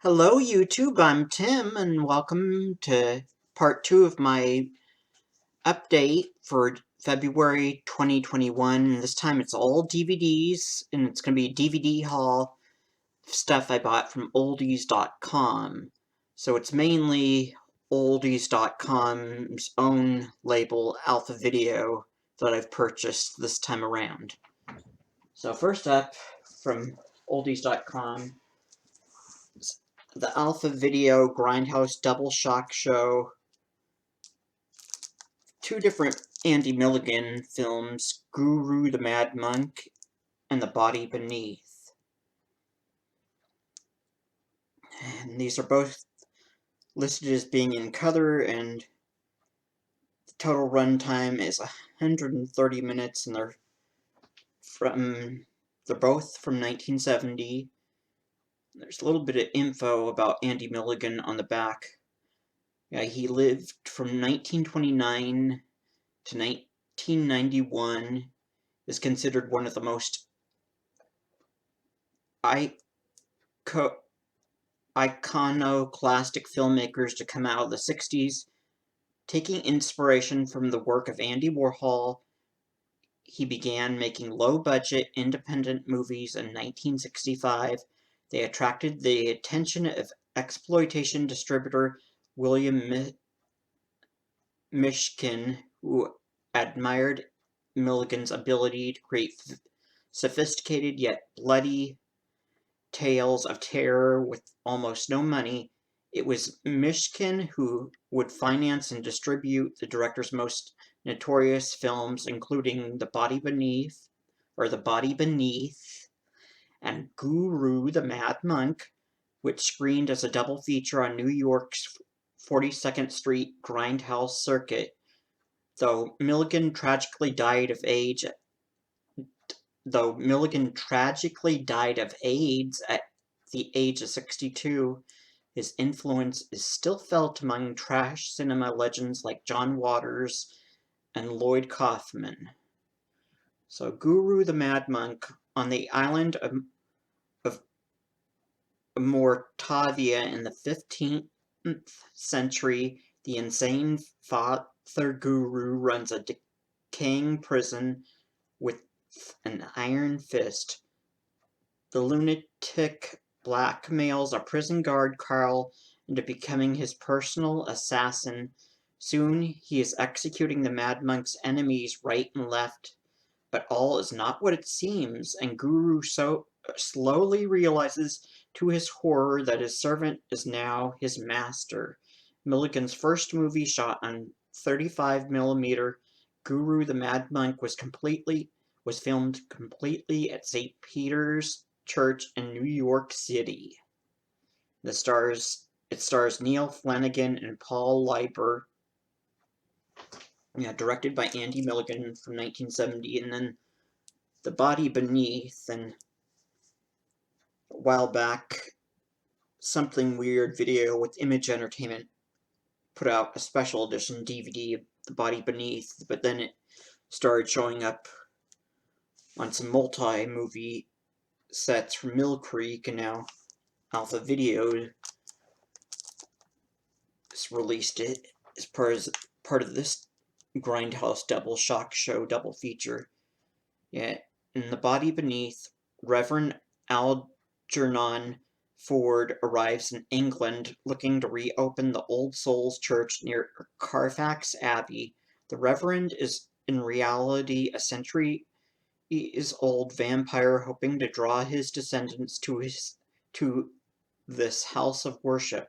Hello YouTube, I'm Tim and welcome to part 2 of my update for February 2021. This time it's all DVDs and it's going to be a DVD haul of stuff I bought from oldies.com. So it's mainly oldies.com's own label, Alpha Video, that I've purchased this time around. So first up, from oldies.com, the Alpha Video Grindhouse Double Shock Show. Two different Andy Milligan films, Guru the Mad Monk and The Body Beneath. And these are both listed as being in color, and the total runtime is 130 minutes, and they're both from 1970. There's a little bit of info about Andy Milligan on the back. Yeah, he lived from 1929 to 1991, is considered one of the most iconoclastic filmmakers to come out of the 60s. Taking inspiration from the work of Andy Warhol, he began making low-budget, independent movies in 1965. They attracted the attention of exploitation distributor William Mishkin, who admired Milligan's ability to create sophisticated yet bloody tales of terror with almost no money. It was Mishkin who would finance and distribute the director's most notorious films, including The Body Beneath, and Guru the Mad Monk, which screened as a double feature on New York's 42nd Street Grindhouse circuit. Though Milligan tragically died of AIDS at the age of 62, his influence is still felt among trash cinema legends like John Waters and Lloyd Kaufman. So Guru the Mad Monk, on the island of Mortavia in the 15th century, the insane Father Guru runs a decaying prison with an iron fist. The lunatic blackmails a prison guard, Carl, into becoming his personal assassin. Soon he is executing the Mad Monk's enemies right and left, but all is not what it seems, and Guru so slowly realizes to his horror that his servant is now his master. Milligan's first movie, shot on 35mm, Guru the Mad Monk, was filmed completely at St. Peter's Church in New York City. It stars Neil Flanagan and Paul Leiber. Yeah, directed by Andy Milligan from 1970, and then The Body Beneath, and a while back, Something Weird Video with Image Entertainment put out a special edition DVD of The Body Beneath, but then it started showing up on some multi-movie sets from Mill Creek, and now Alpha Video has released it as part of this Grindhouse Double Shock Show double feature. Yeah, in The Body Beneath, Reverend Algernon Ford arrives in England looking to reopen the Old Souls Church near Carfax Abbey. The Reverend is in reality a centuries-old vampire hoping to draw his descendants to this house of worship.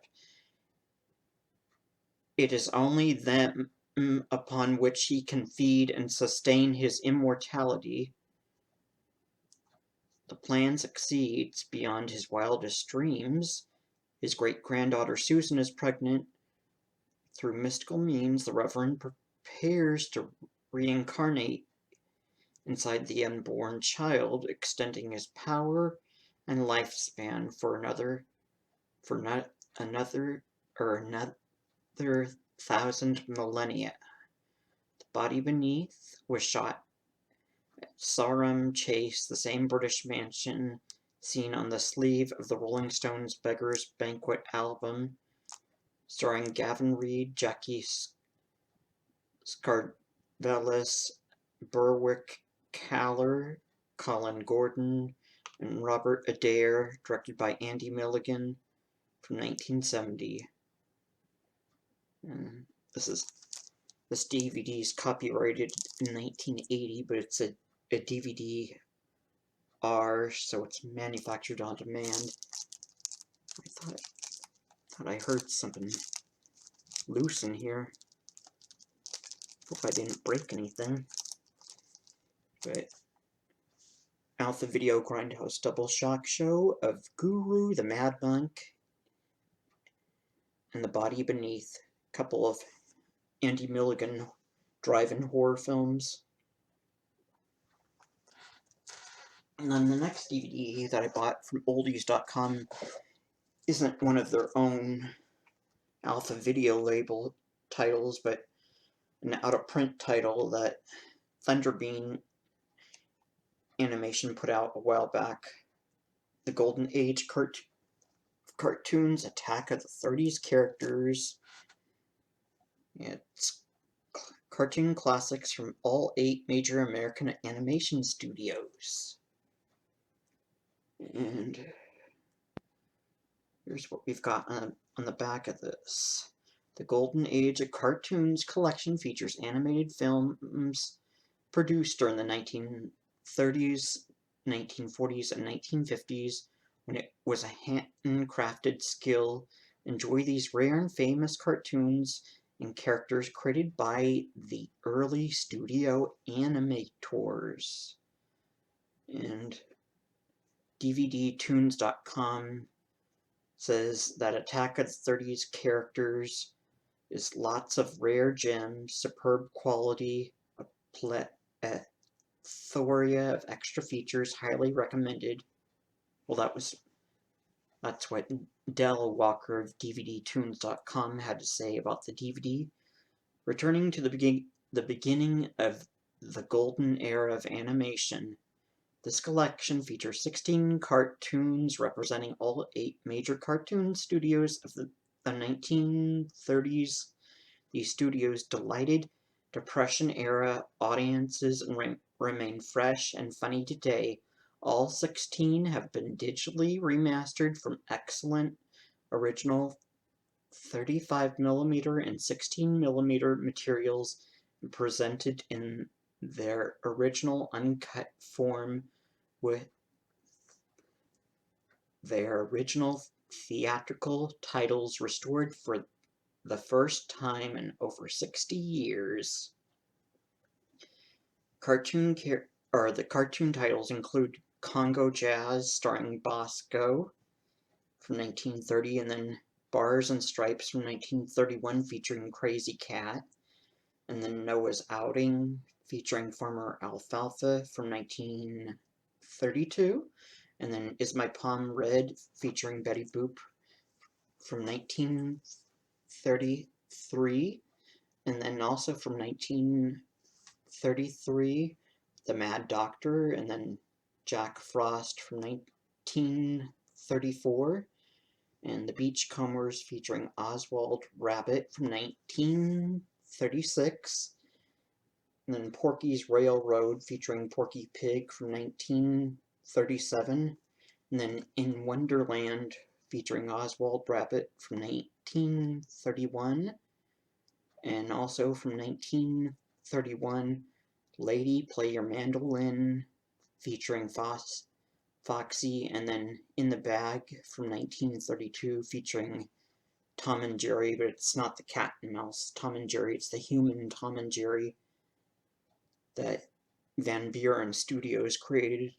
It is only them upon which he can feed and sustain his immortality. The plan succeeds beyond his wildest dreams. His great-granddaughter Susan is pregnant. Through mystical means, the Reverend prepares to reincarnate inside the unborn child, extending his power and lifespan for another 1,000 millennia. The Body Beneath was shot at Sarum Chase, the same British mansion seen on the sleeve of the Rolling Stones' Beggar's Banquet album, starring Gavin Reed, Jackie Scarvellis, Berwick Kaller, Colin Gordon, and Robert Adair, directed by Andy Milligan, from 1970. And this DVD is copyrighted in 1980, but it's a DVD-R, so it's manufactured on demand. I thought I heard something loose in here. Hope I didn't break anything. But Alpha Video Grindhouse Double Shock Show of Guru, the Mad Monk, and The Body Beneath. A couple of Andy Milligan drive-in horror films. And then the next DVD that I bought from oldies.com isn't one of their own Alpha Video label titles, but an out-of-print title that Thunderbean Animation put out a while back. The Golden Age Cartoons Attack of the 30s Characters. It's cartoon classics from all 8 major American animation studios. And here's what we've got on the back of this. The Golden Age of Cartoons collection features animated films produced during the 1930s, 1940s, and 1950s when it was a handcrafted skill. Enjoy these rare and famous cartoons and characters created by the early studio animators. And DVDtunes.com says that Attack of the 30s Characters is lots of rare gems, superb quality, a plethora of extra features, highly recommended. Well, that's what Del Walker of DVDtunes.com had to say about the DVD. Returning to the beginning of the golden era of animation, this collection features 16 cartoons representing all 8 major cartoon studios of the 1930s. These studios delighted Depression-era audiences and remain fresh and funny today. All 16 have been digitally remastered from excellent original 35mm and 16mm materials and presented in their original uncut form with their original theatrical titles restored for the first time in over 60 years. The cartoon titles include Congo Jazz starring Bosco from 1930, and then Bars and Stripes from 1931 featuring Crazy Cat, and then Noah's Outing featuring Farmer Alfalfa from 1932, and then Is My Palm Red featuring Betty Boop from 1933, and then also from 1933, The Mad Doctor, and then Jack Frost from 1934, and The Beachcombers featuring Oswald Rabbit from 1936, and then Porky's Railroad featuring Porky Pig from 1937, and then In Wonderland featuring Oswald Rabbit from 1931, and also from 1931, Lady Play Your Mandolin featuring Foxy, and then In the Bag from 1932 featuring Tom and Jerry, but it's not the cat and mouse Tom and Jerry, it's the human Tom and Jerry that Van Buren Studios created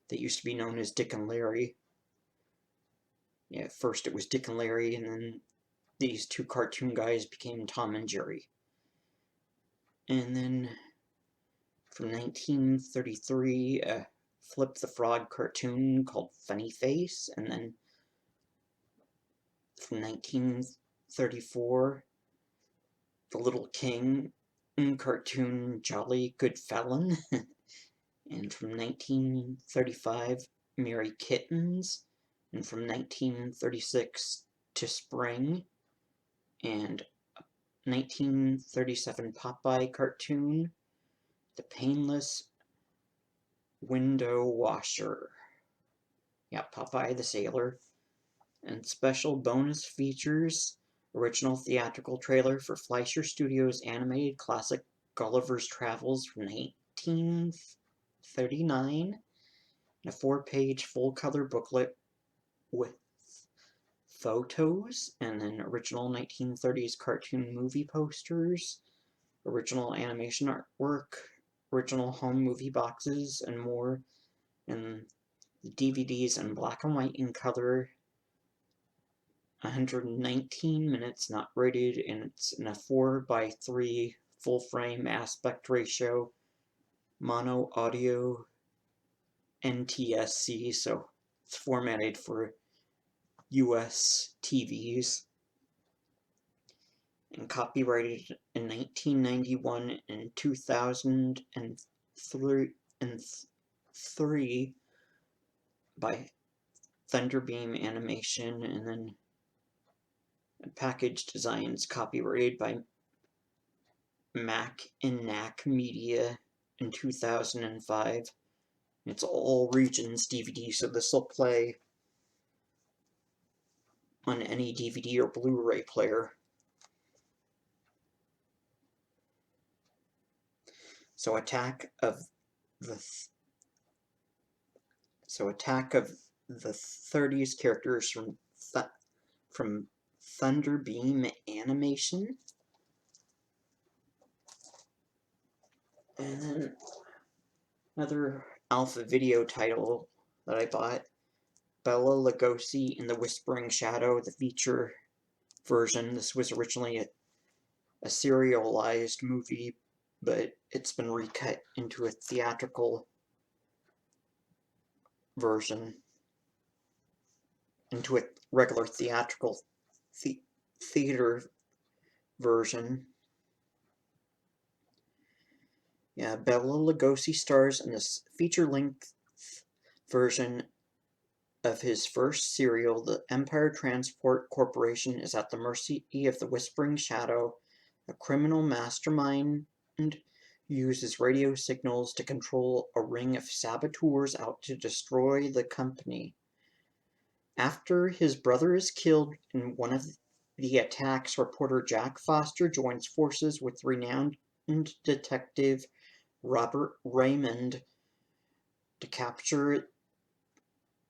that used to be known as Dick and Larry. Yeah, first it was Dick and Larry, and then these 2 cartoon guys became Tom and Jerry. And then from 1933, Flip the Frog cartoon called Funny Face, and then from 1934, The Little King cartoon Jolly Good Felon, and from 1935, Merry Kittens, and from 1936 to Spring, and 1937 Popeye cartoon, The Painless Window Washer. Yeah, Popeye the Sailor. And special bonus features, original theatrical trailer for Fleischer Studios' animated classic Gulliver's Travels from 1939, and a 4-page full-color booklet with photos, and then original 1930s cartoon movie posters, original animation artwork, original home movie boxes, and more, and the DVDs in black and white in color, 119 minutes, not rated, and it's in a 4:3 full-frame aspect ratio, mono audio NTSC, so it's formatted for US TVs, and copyrighted in 1991 and 2003 by Thunderbeam Animation, and then package designs copyrighted by Mac and Knack Media in 2005. It's all regions DVD, so this will play on any DVD or Blu-ray player. So Attack of the 30s characters from Thunderbeam Animation. And then another Alpha Video title that I bought, Bela Lugosi in the Whispering Shadow, the feature version. This was originally a serialized movie, but it's been recut into a theatrical version, into a regular theatrical theater version. Yeah, Bela Lugosi stars in this feature-length version of his first serial. The Empire Transport Corporation is at the mercy of the Whispering Shadow. A criminal mastermind uses radio signals to control a ring of saboteurs out to destroy the company. After his brother is killed in one of the attacks, reporter Jack Foster joins forces with renowned detective Robert Raymond to capture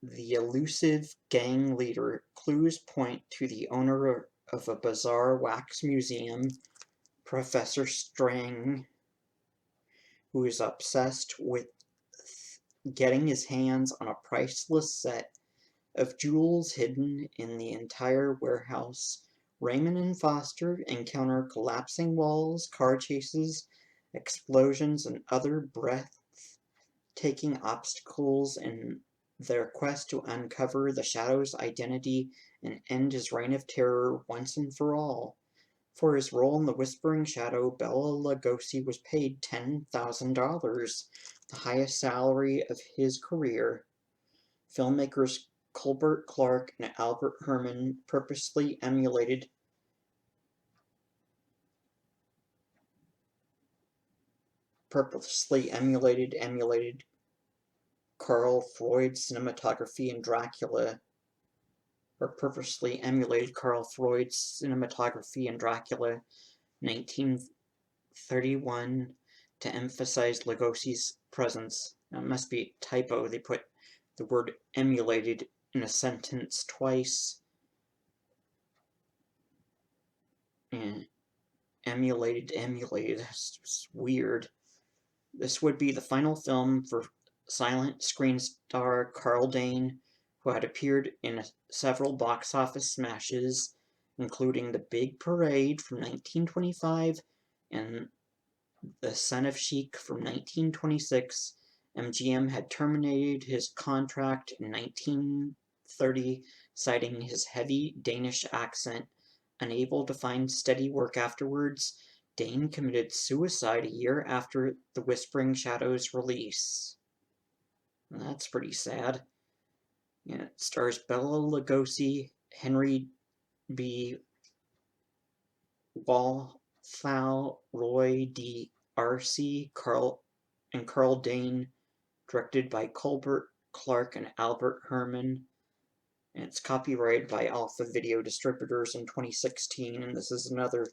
the elusive gang leader. Clues point to the owner of a bizarre wax museum, Professor Strang, who is obsessed with getting his hands on a priceless set of jewels hidden in the entire warehouse. Raymond and Foster encounter collapsing walls, car chases, explosions, and other breathtaking obstacles in their quest to uncover the Shadow's identity and end his reign of terror once and for all. For his role in The Whispering Shadow, Bela Lugosi was paid $10,000, the highest salary of his career. Filmmakers Colbert Clark and Albert Herman purposely emulated Carl Freud's cinematography in Dracula, 1931, to emphasize Lugosi's presence. Now, it must be a typo. They put the word emulated in a sentence twice. And emulated. It's weird. This would be the final film for silent screen star Carl Dane, who had appeared in several box office smashes, including The Big Parade from 1925 and The Son of Sheik from 1926. MGM had terminated his contract in 1930, citing his heavy Danish accent. Unable to find steady work afterwards, Dane committed suicide a year after The Whispering Shadow's release. That's pretty sad. And it stars Bela Lugosi, Henry B. Walthall, Roy D. Arce, Carl Dane, directed by Colbert Clark and Albert Herman. And it's copyrighted by Alpha Video Distributors in 2016, and this is another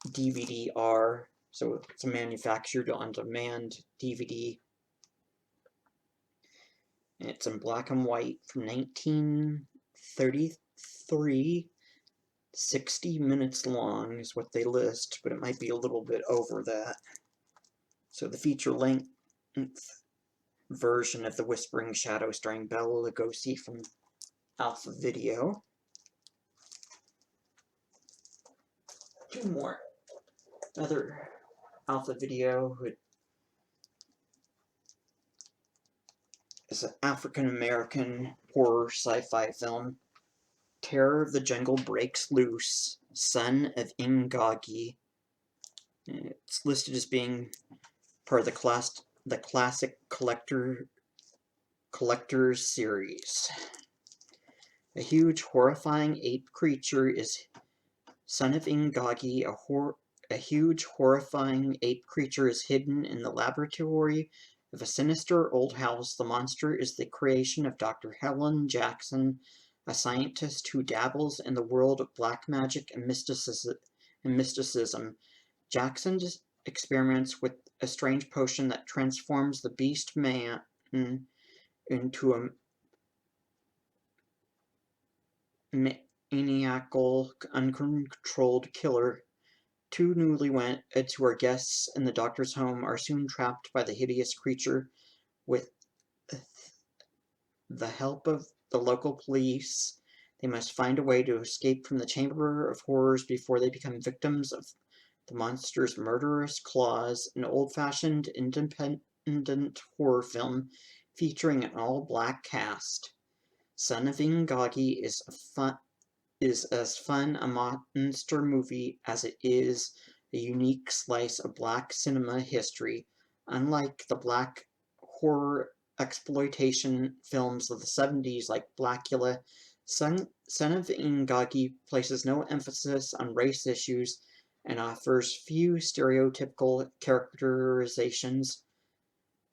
DVD-R, so it's a manufactured on-demand DVD. And it's in black and white from 1933. 60 minutes long is what they list, but it might be a little bit over that. So the feature-length version of The Whispering Shadow starring Bela Lugosi from Alpha Video. Two more. Another Alpha Video is an African-American horror sci-fi film. Terror of the Jungle Breaks Loose, Son of Ingagi. It's listed as being part of the classic collector's series. A huge, horrifying ape creature is Son of Ingagi. A huge, horrifying ape creature is hidden in the laboratory of a sinister old house. The monster is the creation of Dr. Helen Jackson, a scientist who dabbles in the world of black magic and mysticism. Jackson experiments with a strange potion that transforms the beast man into a maniacal, uncontrolled killer. Two newlyweds who are guests in the doctor's home are soon trapped by the hideous creature. With the help of the local police, they must find a way to escape from the Chamber of Horrors before they become victims of the monster's murderous claws. An old-fashioned, independent horror film featuring an all-black cast. Son of Ingagi is as fun a monster movie as it is a unique slice of black cinema history. Unlike the black horror exploitation films of the 70s like Blackula, Son of Ingagi places no emphasis on race issues and offers few stereotypical characterizations.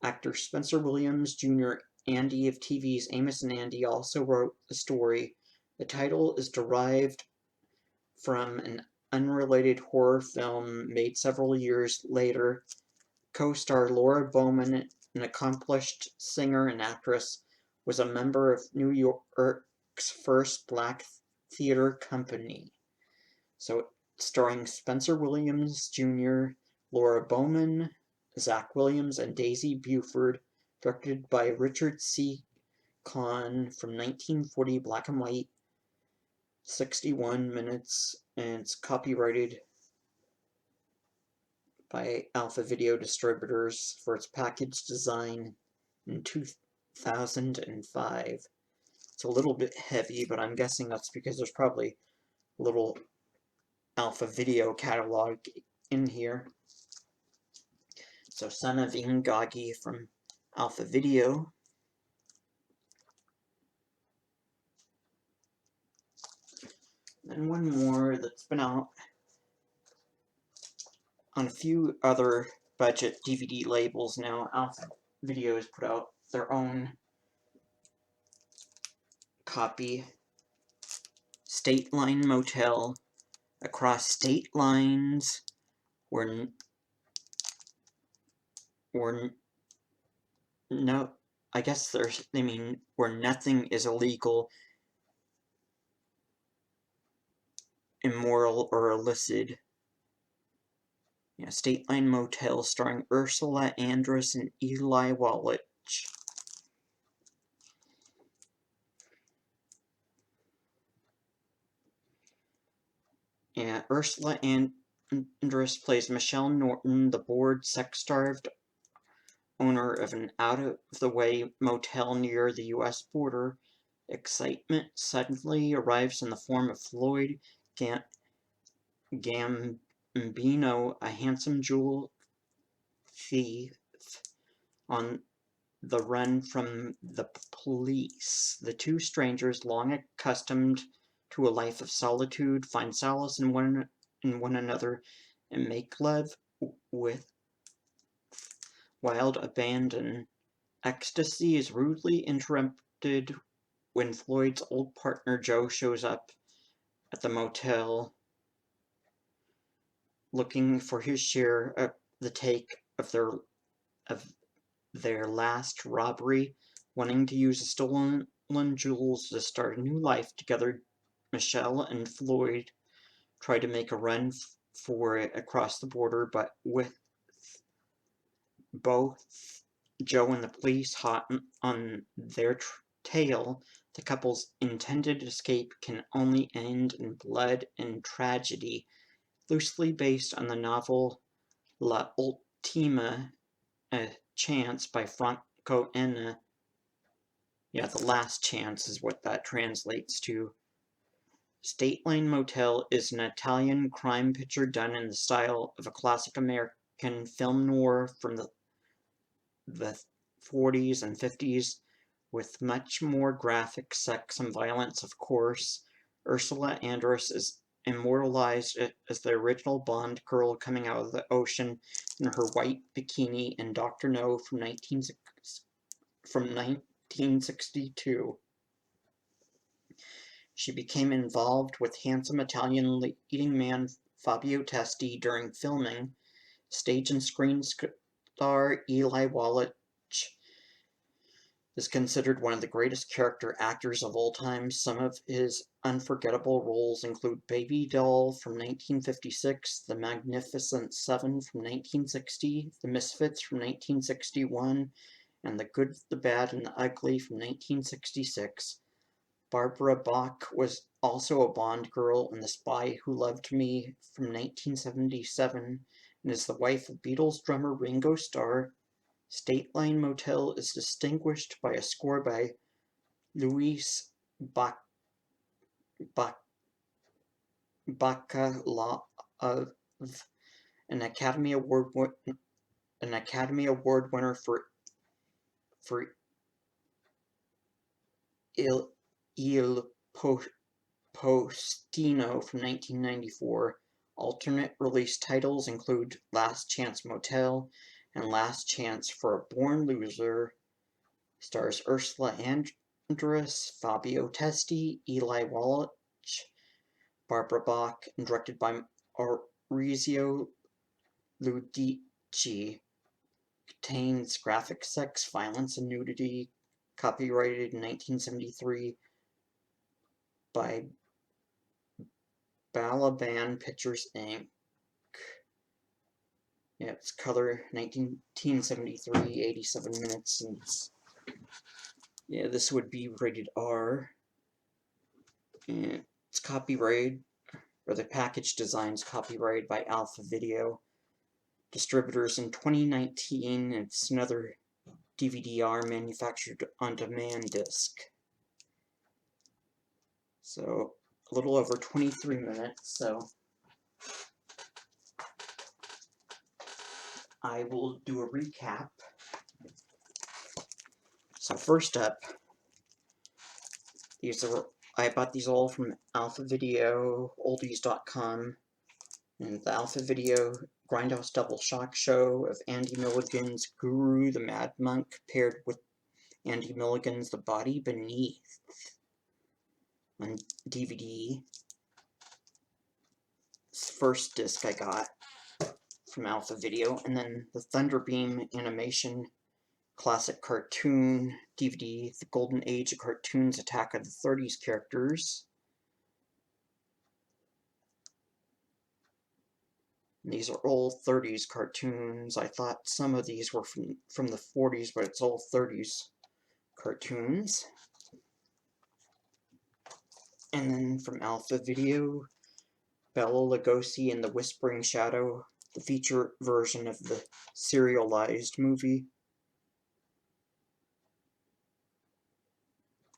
Actor Spencer Williams Jr., Andy of TV's Amos and Andy, also wrote the story. The title is derived from an unrelated horror film made several years later. Co-star Laura Bowman, an accomplished singer and actress, was a member of New York's first black theater company. So, starring Spencer Williams Jr., Laura Bowman, Zach Williams, and Daisy Buford, directed by Richard C. Kahn, from 1940, black and white, 61 minutes, and it's copyrighted by Alpha Video Distributors for its package design in 2005. It's a little bit heavy, but I'm guessing that's because there's probably a little Alpha Video catalog in here. So, Son of Ingagi from Alpha Video. And one more that's been out on a few other budget DVD labels now. Alpha Video has put out their own copy. Stateline Motel. Across state lines where no, I guess they mean where nothing is illegal, immoral, or illicit. Yeah, Stateline Motel, starring Ursula Andress and Eli Wallach. Yeah, Ursula Andress plays Michelle Norton, the bored, sex-starved owner of an out-of-the-way motel near the U.S. border. Excitement suddenly arrives in the form of Floyd Gambino, a handsome jewel thief on the run from the police. The two strangers, long accustomed to a life of solitude, find solace in one another and make love with wild abandon. Ecstasy is rudely interrupted when Floyd's old partner Joe shows up at the motel looking for his share of the take of their last robbery. Wanting to use the stolen jewels to start a new life together, Michelle and Floyd try to make a run for it across the border, but with both Joe and the police hot on their tail, the couple's intended escape can only end in blood and tragedy. Loosely based on the novel La Ultima Chance by Franco Enna. Yeah, The Last Chance is what that translates to. Stateline Motel is an Italian crime picture done in the style of a classic American film noir from the 40s and 50s, with much more graphic sex and violence, of course. Ursula Andress is immortalized as the original Bond girl coming out of the ocean in her white bikini in Dr. No from 1962. She became involved with handsome Italian leading man Fabio Testi during filming. Stage and screen star Eli Wallach is considered one of the greatest character actors of all time. Some of his unforgettable roles include Baby Doll from 1956, The Magnificent Seven from 1960, The Misfits from 1961, and The Good, the Bad, and the Ugly from 1966. Barbara Bach was also a Bond girl in The Spy Who Loved Me from 1977 and is the wife of Beatles drummer Ringo Starr. Stateline Motel is distinguished by a score by Luis Bacalov, an Academy Award winner for Il Postino from 1994. Alternate release titles include Last Chance Motel and Last Chance for a Born Loser. Stars Ursula Andress, Fabio Testi, Eli Wallach, Barbara Bach, and directed by Maurizio Ludici. Contains graphic sex, violence, and nudity. Copyrighted in 1973 by Balaban Pictures, Inc. Yeah, it's color 1973, 87 minutes, and yeah, this would be rated R. And it's copyrighted, or the package design's copyrighted by Alpha Video. Distributors in 2019, it's another DVD-R manufactured on demand disc. So, a little over 23 minutes, so I will do a recap. So first up, I bought these all from Alpha Video, oldies.com, and the Alpha Video Grindhouse Double Shock Show of Andy Milligan's Guru the Mad Monk paired with Andy Milligan's The Body Beneath on DVD. It's the first disc I got from Alpha Video, and then the Thunderbeam Animation Classic Cartoon DVD, The Golden Age of Cartoons, Attack of the 30s Characters. And these are all 30s cartoons. I thought some of these were from the 40s, but it's all 30s cartoons. And then from Alpha Video, Bela Lugosi and the Whispering Shadow, the feature version of the serialized movie.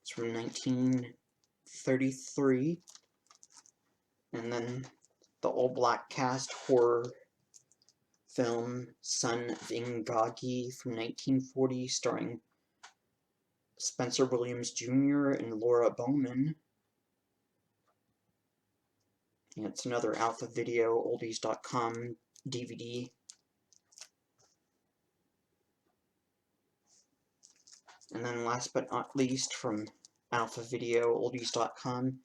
It's from 1933. And then the all-black cast horror film Son of Ingagi from 1940, starring Spencer Williams Jr. and Laura Bowman. And it's another Alpha Video Oldies.com DVD. And then last but not least, from Alpha Video Oldies.com,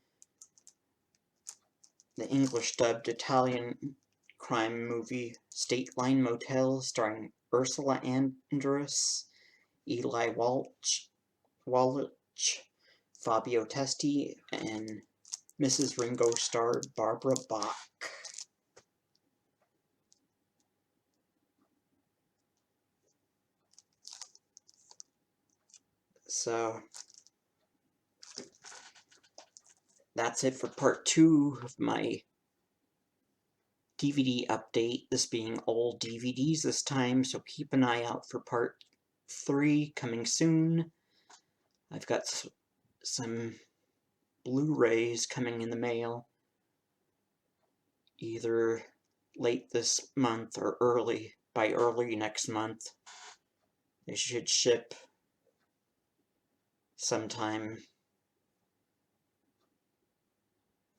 the English dubbed Italian crime movie Stateline Motel, starring Ursula Andress, Eli Wallach, Fabio Testi, and Mrs. Ringo star Barbara Bach. So that's it for part 2 of my DVD update, this being all DVDs this time, so keep an eye out for part 3 coming soon. I've got some Blu-rays coming in the mail, either late this month or early next month. They should ship sometime,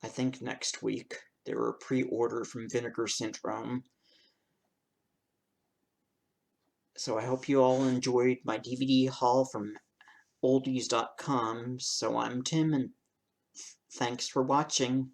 I think next week. They were a pre-order from Vinegar Syndrome. So I hope you all enjoyed my DVD haul from oldies.com. So I'm Tim, and thanks for watching.